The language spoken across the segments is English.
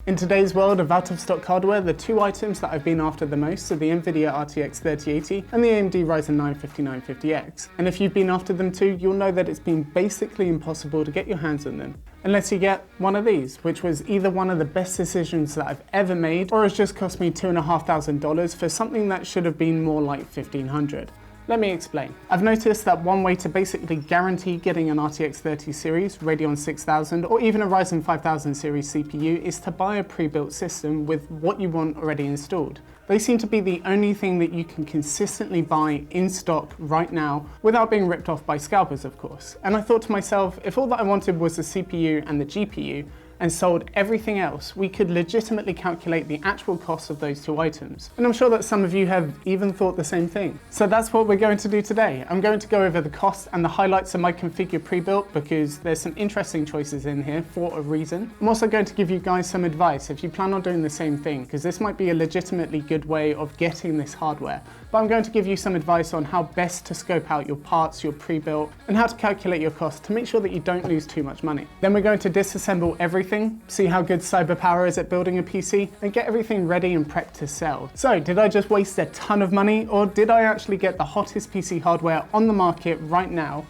In today's world of out-of-stock hardware, the two items that I've been after the most are the Nvidia RTX 3080 and the AMD Ryzen 9 5950X. And if you've been after them too, you'll know that it's been basically impossible to get your hands on them. Unless you get one of these, which was either one of the best decisions that I've ever made, or has just cost me $2,500 for something that should have been more like $1,500. Let me explain. I've noticed that one way to basically guarantee getting an RTX 30 series, Radeon 6000, or even a Ryzen 5000 series CPU is to buy a pre-built system with what you want already installed. They seem to be the only thing that you can consistently buy in stock right now without being ripped off by scalpers, of course. And I thought to myself, if all that I wanted was the CPU and the GPU, and sold everything else, we could legitimately calculate the actual cost of those two items. And I'm sure that some of you have even thought the same thing. So that's what we're going to do today. I'm going to go over the costs and the highlights of my configure pre-built because there's some interesting choices in here for a reason. I'm also going to give you guys some advice if you plan on doing the same thing, because this might be a legitimately good way of getting this hardware. But I'm going to give you some advice on how best to scope out your parts, your pre-built, and how to calculate your costs to make sure that you don't lose too much money. Then we're going to disassemble everything, see how good cyberpower is at building a PC, and get everything ready and prepped to sell. So did I just waste a ton of money, or did I actually get the hottest PC hardware on the market right now,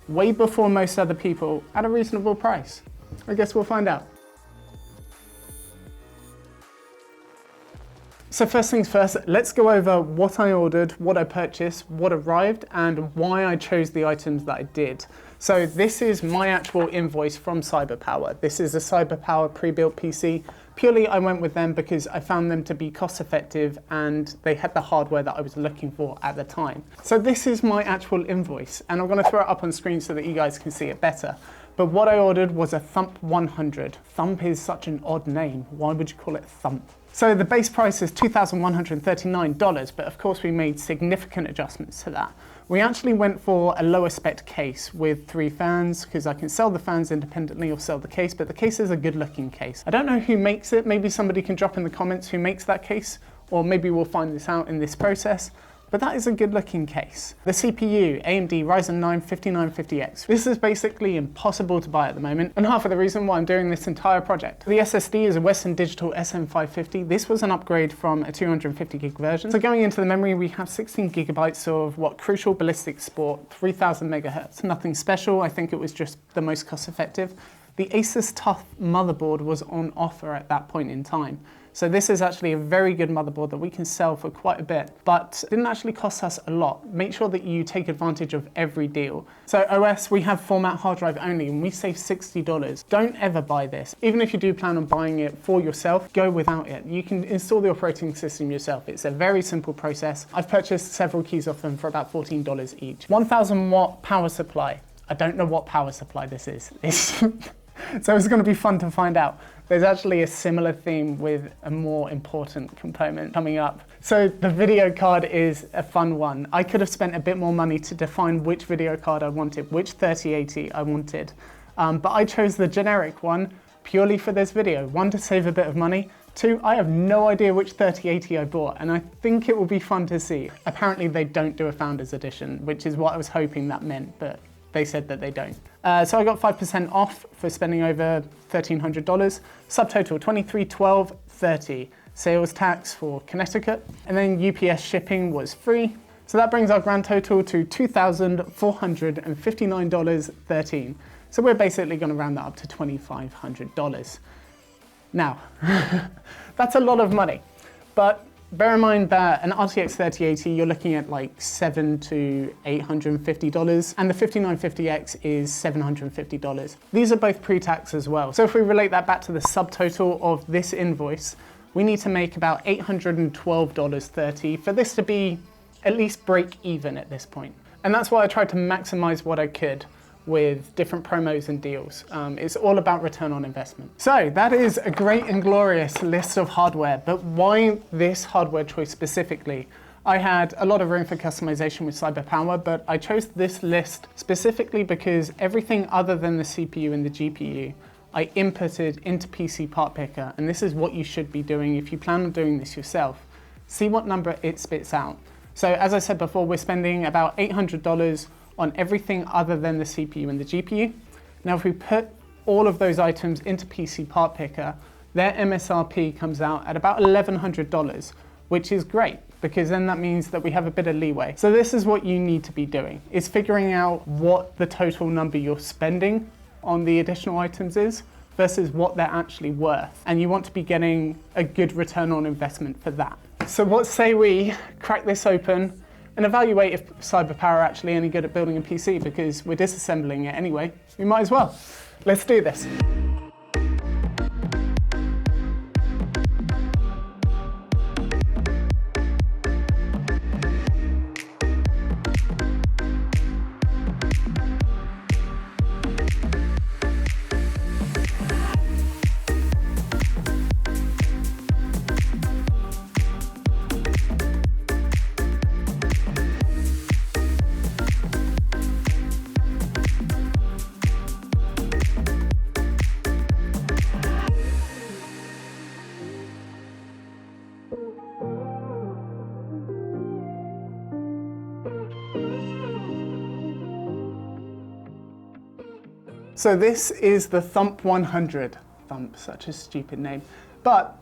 way before most other people, at a reasonable price? I guess we'll find out. So first things first, let's go over what I ordered, what I purchased, what arrived, and why I chose the items that I did. So this is my actual invoice from cyberpower. This is a cyberpower pre-built PC. Purely I went with them because I found them to be cost effective and they had the hardware that I was looking for at the time. So this is my actual invoice, and I'm gonna throw it up on screen so that you guys can see it better. But what I ordered was a Thump 100. Thump is such an odd name. Why would you call it Thump? So the base price is $2,139, but of course we made significant adjustments to that. We actually went for a lower spec case with 3 fans, because I can sell the fans independently or sell the case, but the case is a good looking case. I don't know who makes it. Maybe somebody can drop in the comments who makes that case, or maybe we'll find this out in this process. But that is a good looking case. The CPU, AMD Ryzen 9 5950X. This is basically impossible to buy at the moment, and half of the reason why I'm doing this entire project. The SSD is a Western Digital SM550. This was an upgrade from a 250 gig version. So going into the memory, we have 16 gigabytes of what Crucial Ballistic Sport, 3000 megahertz. Nothing special, I think it was just the most cost effective. The Asus TUF motherboard was on offer at that point in time. So this is actually a very good motherboard that we can sell for quite a bit, but didn't actually cost us a lot. Make sure that you take advantage of every deal. So OS, we have format hard drive only, and we save $60. Don't ever buy this. Even if you do plan on buying it for yourself, go without it. You can install the operating system yourself. It's a very simple process. I've purchased several keys off them for about $14 each. 1000 watt power supply. I don't know what power supply this is. So it's going to be fun to find out. There's actually a similar theme with a more important component coming up. So the video card is a fun one. I could have spent a bit more money to define which video card I wanted, which 3080 I wanted. But I chose the generic one purely for this video. 1, to save a bit of money. 2, I have no idea which 3080 I bought, and I think it will be fun to see. Apparently they don't do a Founders Edition, which is what I was hoping that meant, but they said that they don't. So I got 5% off for spending over $1,300. Subtotal $2312.30. Sales tax for Connecticut, and then UPS shipping was free. So that brings our grand total to $2,459.13. So we're basically going to round that up to $2,500. Now, that's a lot of money, but bear in mind that an RTX 3080, you're looking at like $700 to $850, and the 5950X is $750. These are both pre-tax as well. So if we relate that back to the subtotal of this invoice, we need to make about $812.30 for this to be at least break even at this point. And that's why I tried to maximize what I could with different promos and deals. It's all about return on investment. So that is a great and glorious list of hardware, but why this hardware choice specifically? I had a lot of room for customization with cyberpower, but I chose this list specifically because everything other than the CPU and the GPU, I inputted into PC Part Picker, and this is what you should be doing if you plan on doing this yourself. See what number it spits out. So as I said before, we're spending about $800 on everything other than the CPU and the GPU. Now, if we put all of those items into PC Part Picker, their MSRP comes out at about $1,100, which is great, because then that means that we have a bit of leeway. So this is what you need to be doing, is figuring out what the total number you're spending on the additional items is versus what they're actually worth. And you want to be getting a good return on investment for that. So what say we crack this open and evaluate if cyberpower are actually any good at building a PC, because we're disassembling it anyway. We might as well. Let's do this. So this is the Thump 100. Thump, such a stupid name. But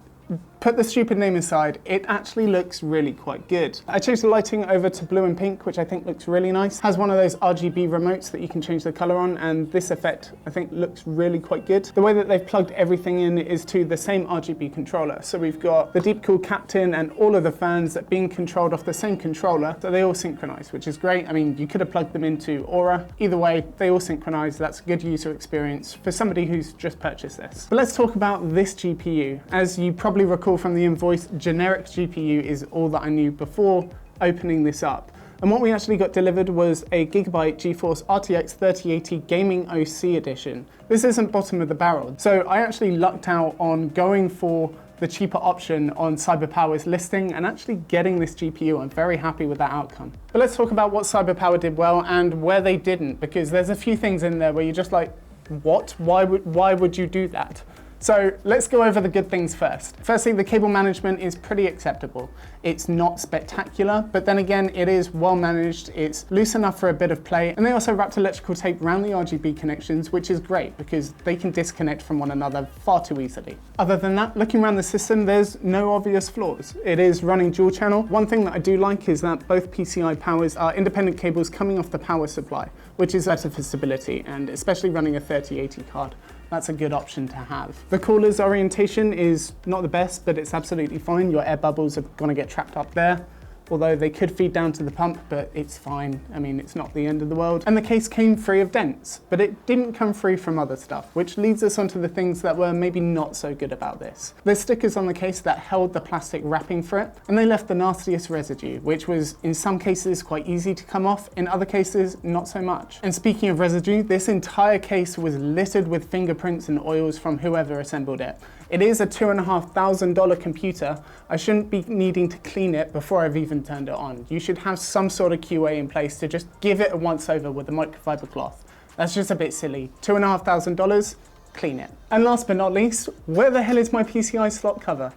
put the stupid name aside, it actually looks really quite good. I changed the lighting over to blue and pink, which I think looks really nice. Has one of those RGB remotes that you can change the color on, and this effect I think looks really quite good. The way that they've plugged everything in is to the same RGB controller. So we've got the deep cool captain and all of the fans being controlled off the same controller, so they all synchronize, which is great. I mean, you could have plugged them into Aura. Either way, they all synchronize. That's a good user experience for somebody who's just purchased this. But let's talk about this GPU. As you probably recall from the invoice, generic GPU is all that I knew before opening this up. And what we actually got delivered was a Gigabyte GeForce RTX 3080 Gaming OC edition. This isn't bottom of the barrel. So I actually lucked out on going for the cheaper option on CyberPower's listing and actually getting this GPU. I'm very happy with that outcome. But let's talk about what CyberPower did well and where they didn't, because there's a few things in there where you're just like, what? Why would you do that? So let's go over the good things first. Firstly, the cable management is pretty acceptable. It's not spectacular, but then again, it is well managed. It's loose enough for a bit of play. And they also wrapped electrical tape around the RGB connections, which is great because they can disconnect from one another far too easily. Other than that, looking around the system, there's no obvious flaws. It is running dual channel. One thing that I do like is that both PCI powers are independent cables coming off the power supply, which is better for stability, and especially running a 3080 card. That's a good option to have. The cooler's orientation is not the best, but it's absolutely fine. Your air bubbles are gonna get trapped up there, although they could feed down to the pump, but it's fine. I mean, it's not the end of the world. And the case came free of dents, but it didn't come free from other stuff, which leads us onto the things that were maybe not so good about this. There's stickers on the case that held the plastic wrapping for it, and they left the nastiest residue, which was in some cases quite easy to come off, in other cases, not so much. And speaking of residue, this entire case was littered with fingerprints and oils from whoever assembled it. It is a $2,500 computer. I shouldn't be needing to clean it before I've even turned it on. You should have some sort of QA in place to just give it a once over with a microfiber cloth. That's just a bit silly. $2,500, clean it. And last but not least, where the hell is my PCI slot cover?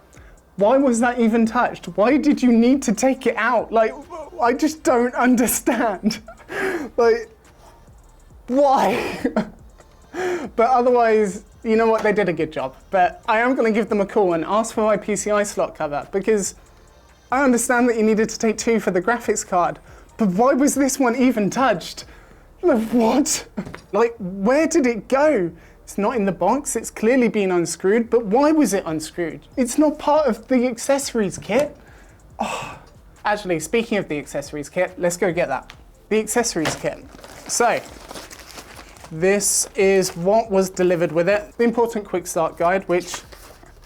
Why was that even touched? Why did you need to take it out? Like, I just don't understand. Like, why? But otherwise, you know what, they did a good job. But I am going to give them a call and ask for my PCI slot cover, because I understand that you needed to take two for the graphics card, but why was this one even touched? Like, what? Like, where did it go? It's not in the box, it's clearly been unscrewed, but why was it unscrewed? It's not part of the accessories kit. Oh. Actually, speaking of the accessories kit, let's go get that. The accessories kit. So, this is what was delivered with it. The important quick start guide, which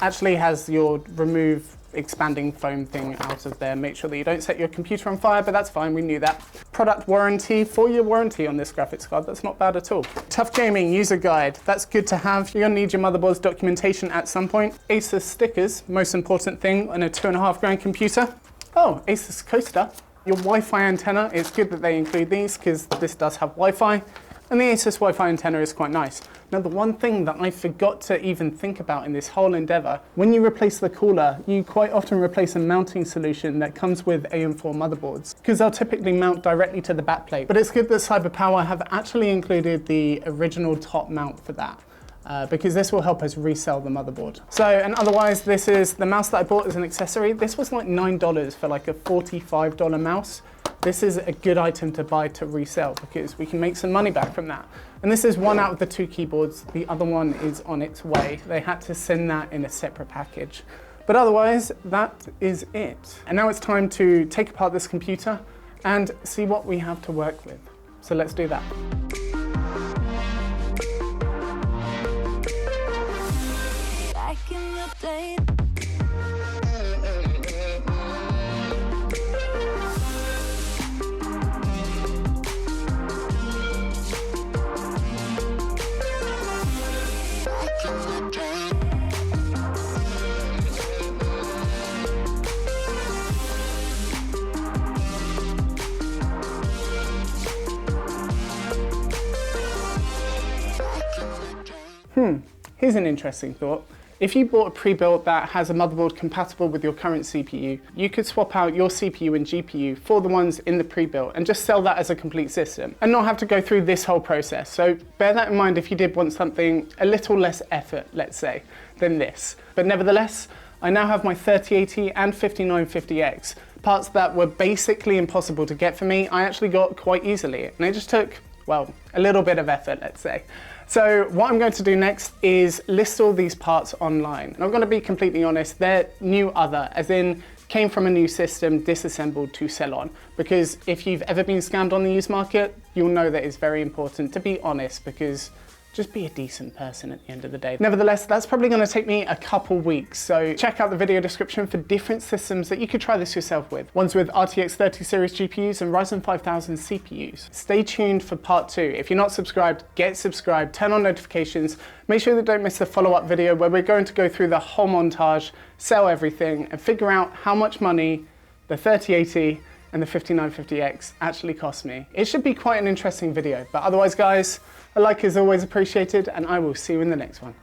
actually has your remove expanding foam thing out of there. Make sure that you don't set your computer on fire, but that's fine, we knew that. Product warranty, 4-year warranty on this graphics card, that's not bad at all. Tough Gaming user guide, that's good to have. You're gonna need your motherboard's documentation at some point. Asus stickers, most important thing on a $2,500 computer. Oh, Asus coaster. Your Wi-Fi antenna, it's good that they include these because this does have Wi-Fi. And the Asus Wi-Fi antenna is quite nice. Now, the one thing that I forgot to even think about in this whole endeavor, when you replace the cooler, you quite often replace a mounting solution that comes with AM4 motherboards, because they'll typically mount directly to the backplate. But it's good that CyberPower have actually included the original top mount for that. because this will help us resell the motherboard. So, and otherwise, this is the mouse that I bought as an accessory. This was like $9 for like a $45 mouse. This is a good item to buy to resell because we can make some money back from that. And this is one out of the 2 keyboards. The other one is on its way. They had to send that in a separate package. But otherwise, that is it. And now it's time to take apart this computer and see what we have to work with. So let's do that. Back in the day. Here's an interesting thought. If you bought a pre-built that has a motherboard compatible with your current CPU, you could swap out your CPU and GPU for the ones in the pre-built and just sell that as a complete system and not have to go through this whole process. So bear that in mind if you did want something a little less effort, let's say, than this. But nevertheless, I now have my 3080 and 5950X, parts that were basically impossible to get for me. I actually got quite easily, and it just took, well, a little bit of effort, let's say. So what I'm going to do next is list all these parts online. And I'm going to be completely honest, they're new other, as in came from a new system disassembled to sell on. Because if you've ever been scammed on the used market, you'll know that it's very important to be honest, because just be a decent person at the end of the day. Nevertheless, that's probably going to take me a couple weeks, so check out the video description for different systems that you could try this yourself with. Ones with RTX 30 series GPUs and Ryzen 5000 CPUs. Stay tuned for part 2. If you're not subscribed, get subscribed, turn on notifications, make sure that you don't miss the follow-up video where we're going to go through the whole montage, sell everything, and figure out how much money the 3080 and the 5950X actually cost me. It should be quite an interesting video, but otherwise guys, a like is always appreciated, and I will see you in the next one.